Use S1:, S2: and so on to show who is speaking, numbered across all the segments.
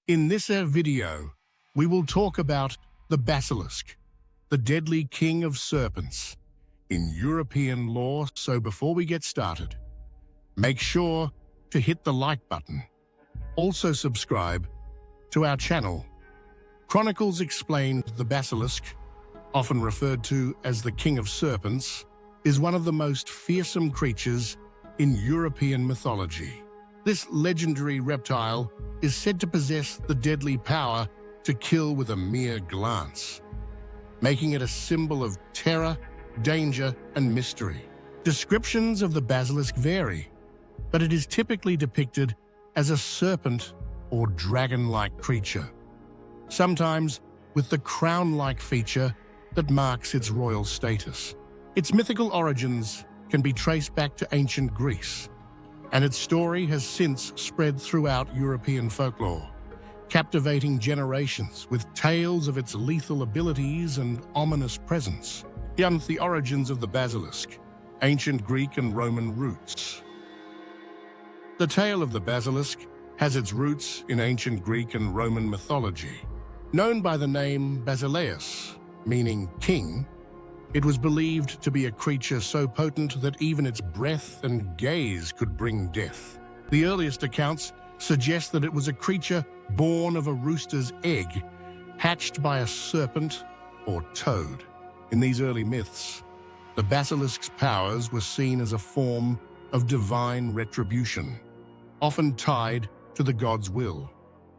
S1: In this video, we will talk about the Basilisk, the deadly king of serpents, in European lore. So before we get started, make sure to hit the like button. Also subscribe to our channel. Chronicles explained the Basilisk, often referred to as the king of serpents, is one of the most fearsome creatures in European mythology. This legendary reptile is said to possess the deadly power to kill with a mere glance, making it a symbol of terror, danger, and mystery. Descriptions of the basilisk vary, but it is typically depicted as a serpent or dragon-like creature, sometimes with the crown-like feature that marks its royal status. Its mythical origins can be traced back to ancient Greece, and its story has since spread throughout European folklore, captivating generations with tales of its lethal abilities and ominous presence. The origins of the basilisk, ancient Greek and Roman roots. The tale of the basilisk has its roots in ancient Greek and Roman mythology. Known by the name Basilisk, meaning king, it was believed to be a creature so potent that even its breath and gaze could bring death. The earliest accounts suggest that it was a creature born of a rooster's egg, hatched by a serpent or toad. In these early myths, the basilisk's powers were seen as a form of divine retribution, often tied to the god's will.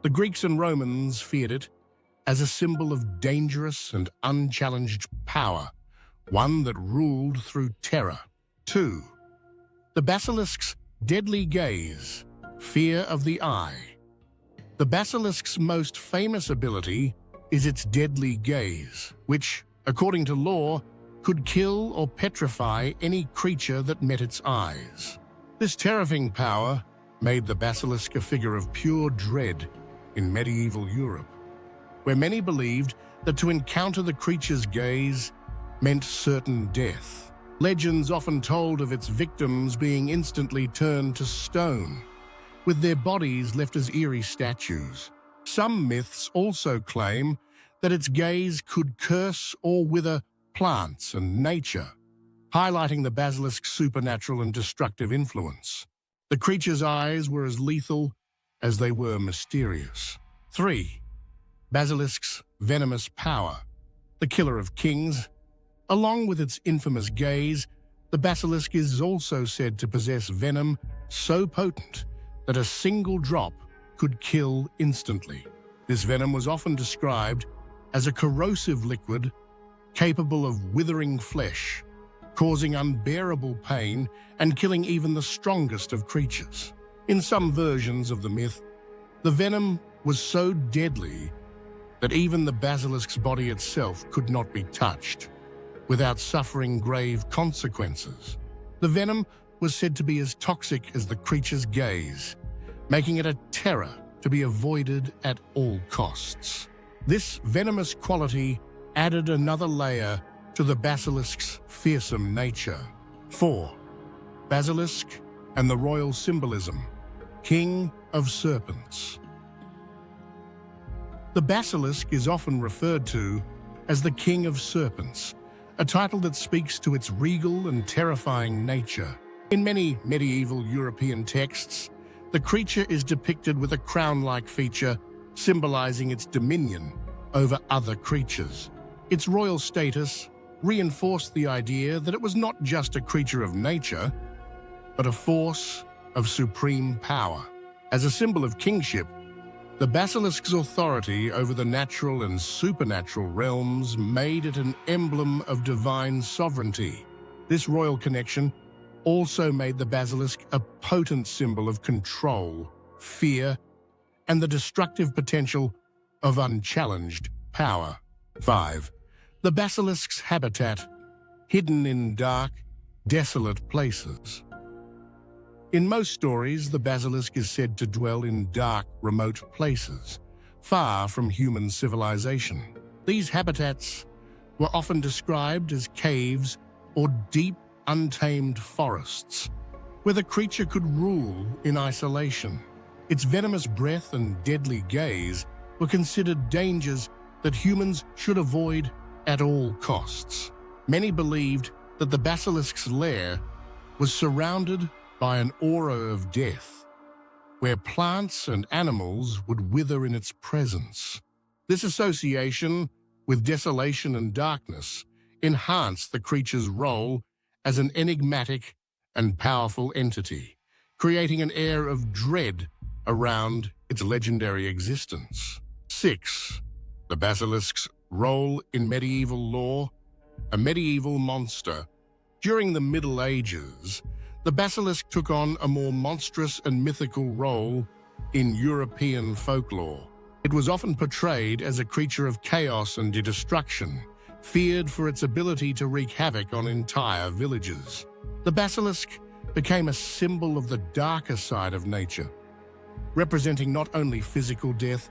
S1: The Greeks and Romans feared it as a symbol of dangerous and unchallenged power, one that ruled through terror. 2. The basilisk's deadly gaze, fear of the eye. The basilisk's most famous ability is its deadly gaze, which, according to lore, could kill or petrify any creature that met its eyes. This terrifying power made the basilisk a figure of pure dread in medieval Europe, where many believed that to encounter the creature's gaze meant certain death. Legends often told of its victims being instantly turned to stone, with their bodies left as eerie statues. Some myths also claim that its gaze could curse or wither plants and nature, highlighting the basilisk's supernatural and destructive influence. The creature's eyes were as lethal as they were mysterious. 3. Basilisk's venomous power, the killer of kings. Along with its infamous gaze, the basilisk is also said to possess venom so potent that a single drop could kill instantly. This venom was often described as a corrosive liquid capable of withering flesh, causing unbearable pain and killing even the strongest of creatures. In some versions of the myth, the venom was so deadly that even the basilisk's body itself could not be touched without suffering grave consequences. The venom was said to be as toxic as the creature's gaze, making it a terror to be avoided at all costs. This venomous quality added another layer to the basilisk's fearsome nature. 4. Basilisk and the royal symbolism, king of serpents. The basilisk is often referred to as the king of serpents, a title that speaks to its regal and terrifying nature. In many medieval European texts, the creature is depicted with a crown-like feature symbolizing its dominion over other creatures. Its royal status reinforced the idea that it was not just a creature of nature, but a force of supreme power. As a symbol of kingship, the basilisk's authority over the natural and supernatural realms made it an emblem of divine sovereignty. This royal connection also made the basilisk a potent symbol of control, fear, and the destructive potential of unchallenged power. 5. The basilisk's habitat, hidden in dark, desolate places. In most stories, the basilisk is said to dwell in dark, remote places, far from human civilization. These habitats were often described as caves or deep, untamed forests, where the creature could rule in isolation. Its venomous breath and deadly gaze were considered dangers that humans should avoid at all costs. Many believed that the basilisk's lair was surrounded by an aura of death, where plants and animals would wither in its presence. This association with desolation and darkness enhanced the creature's role as an enigmatic and powerful entity, creating an air of dread around its legendary existence. 6. The basilisk's role in medieval lore. A medieval monster. During the Middle Ages, the basilisk took on a more monstrous and mythical role in European folklore. It was often portrayed as a creature of chaos and destruction, feared for its ability to wreak havoc on entire villages. The basilisk became a symbol of the darker side of nature, representing not only physical death,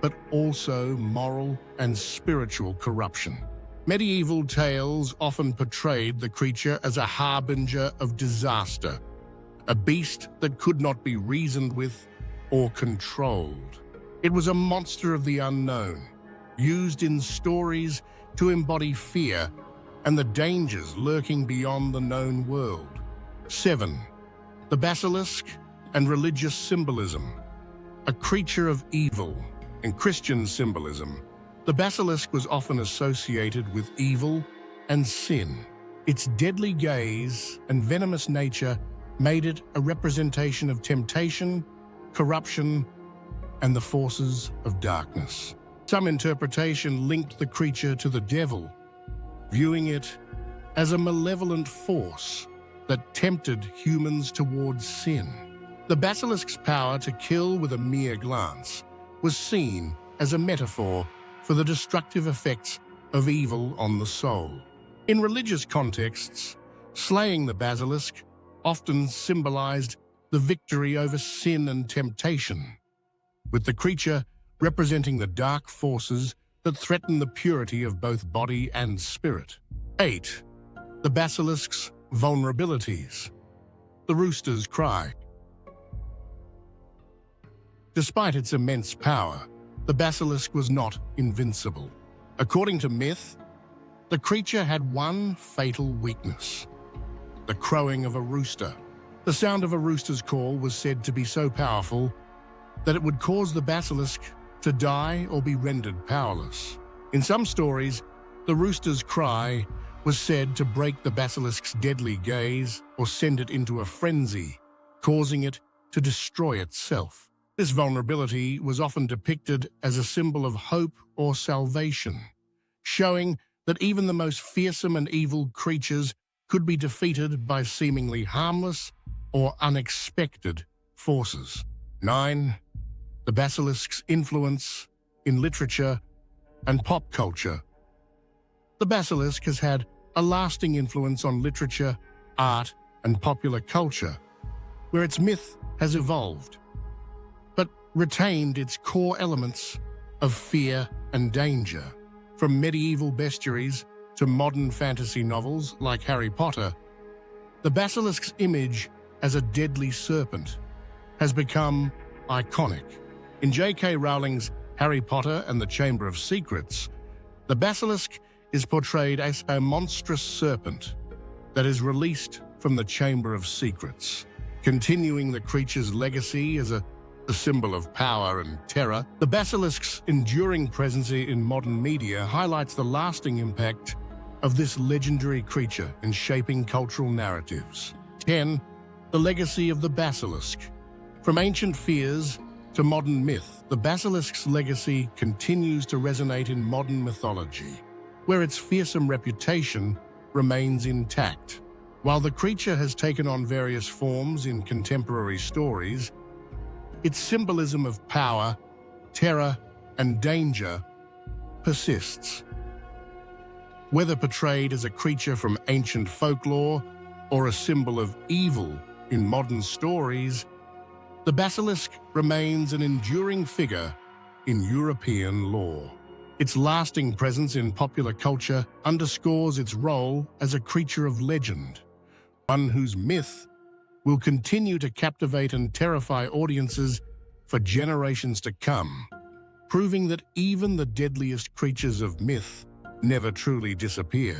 S1: but also moral and spiritual corruption. Medieval tales often portrayed the creature as a harbinger of disaster, a beast that could not be reasoned with or controlled. It was a monster of the unknown, used in stories to embody fear and the dangers lurking beyond the known world. 7. The basilisk and religious symbolism. A creature of evil. In Christian symbolism, the basilisk was often associated with evil and sin. Its deadly gaze and venomous nature made it a representation of temptation, corruption, and the forces of darkness. Some interpretation linked the creature to the devil, viewing it as a malevolent force that tempted humans towards sin. The basilisk's power to kill with a mere glance was seen as a metaphor for the destructive effects of evil on the soul. In religious contexts, slaying the basilisk often symbolized the victory over sin and temptation, with the creature representing the dark forces that threaten the purity of both body and spirit. 8. The basilisk's vulnerabilities. The rooster's cry. Despite its immense power, the basilisk was not invincible. According to myth, the creature had one fatal weakness: the crowing of a rooster. The sound of a rooster's call was said to be so powerful that it would cause the basilisk to die or be rendered powerless. In some stories, the rooster's cry was said to break the basilisk's deadly gaze or send it into a frenzy, causing it to destroy itself. This vulnerability was often depicted as a symbol of hope or salvation, showing that even the most fearsome and evil creatures could be defeated by seemingly harmless or unexpected forces. 9. The basilisk's influence in literature and pop culture. The basilisk has had a lasting influence on literature, art, and popular culture, where its myth has evolved, but retained its core elements of fear and danger. From medieval bestiaries to modern fantasy novels like Harry Potter, the basilisk's image as a deadly serpent has become iconic. In J.K. Rowling's Harry Potter and the Chamber of Secrets, the basilisk is portrayed as a monstrous serpent that is released from the Chamber of Secrets, continuing the creature's legacy as a symbol of power and terror. The basilisk's enduring presence in modern media highlights the lasting impact of this legendary creature in shaping cultural narratives. 10. The legacy of the basilisk. From ancient fears to modern myth, the basilisk's legacy continues to resonate in modern mythology, where its fearsome reputation remains intact. While the creature has taken on various forms in contemporary stories, its symbolism of power, terror, and danger persists. Whether portrayed as a creature from ancient folklore or a symbol of evil in modern stories, the basilisk remains an enduring figure in European lore. Its lasting presence in popular culture underscores its role as a creature of legend, one whose myth will continue to captivate and terrify audiences for generations to come, proving that even the deadliest creatures of myth never truly disappear.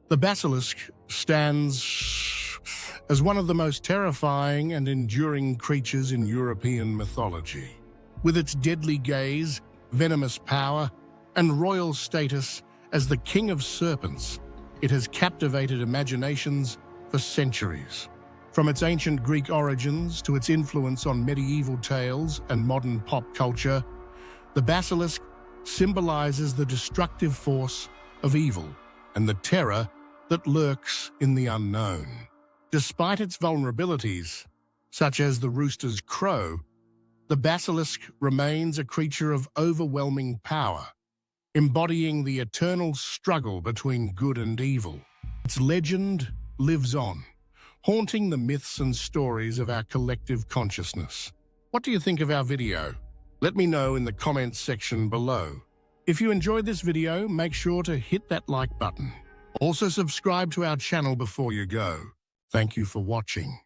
S1: The basilisk stands as one of the most terrifying and enduring creatures in European mythology. With its deadly gaze, venomous power, and royal status as the king of serpents, it has captivated imaginations for centuries. From its ancient Greek origins to its influence on medieval tales and modern pop culture, the basilisk symbolizes the destructive force of evil and the terror that lurks in the unknown. Despite its vulnerabilities, such as the rooster's crow, the basilisk remains a creature of overwhelming power, embodying the eternal struggle between good and evil. Its legend lives on, haunting the myths and stories of our collective consciousness. What do you think of our video? Let me know in the comments section below. If you enjoyed this video, make sure to hit that like button. Also subscribe to our channel before you go. Thank you for watching.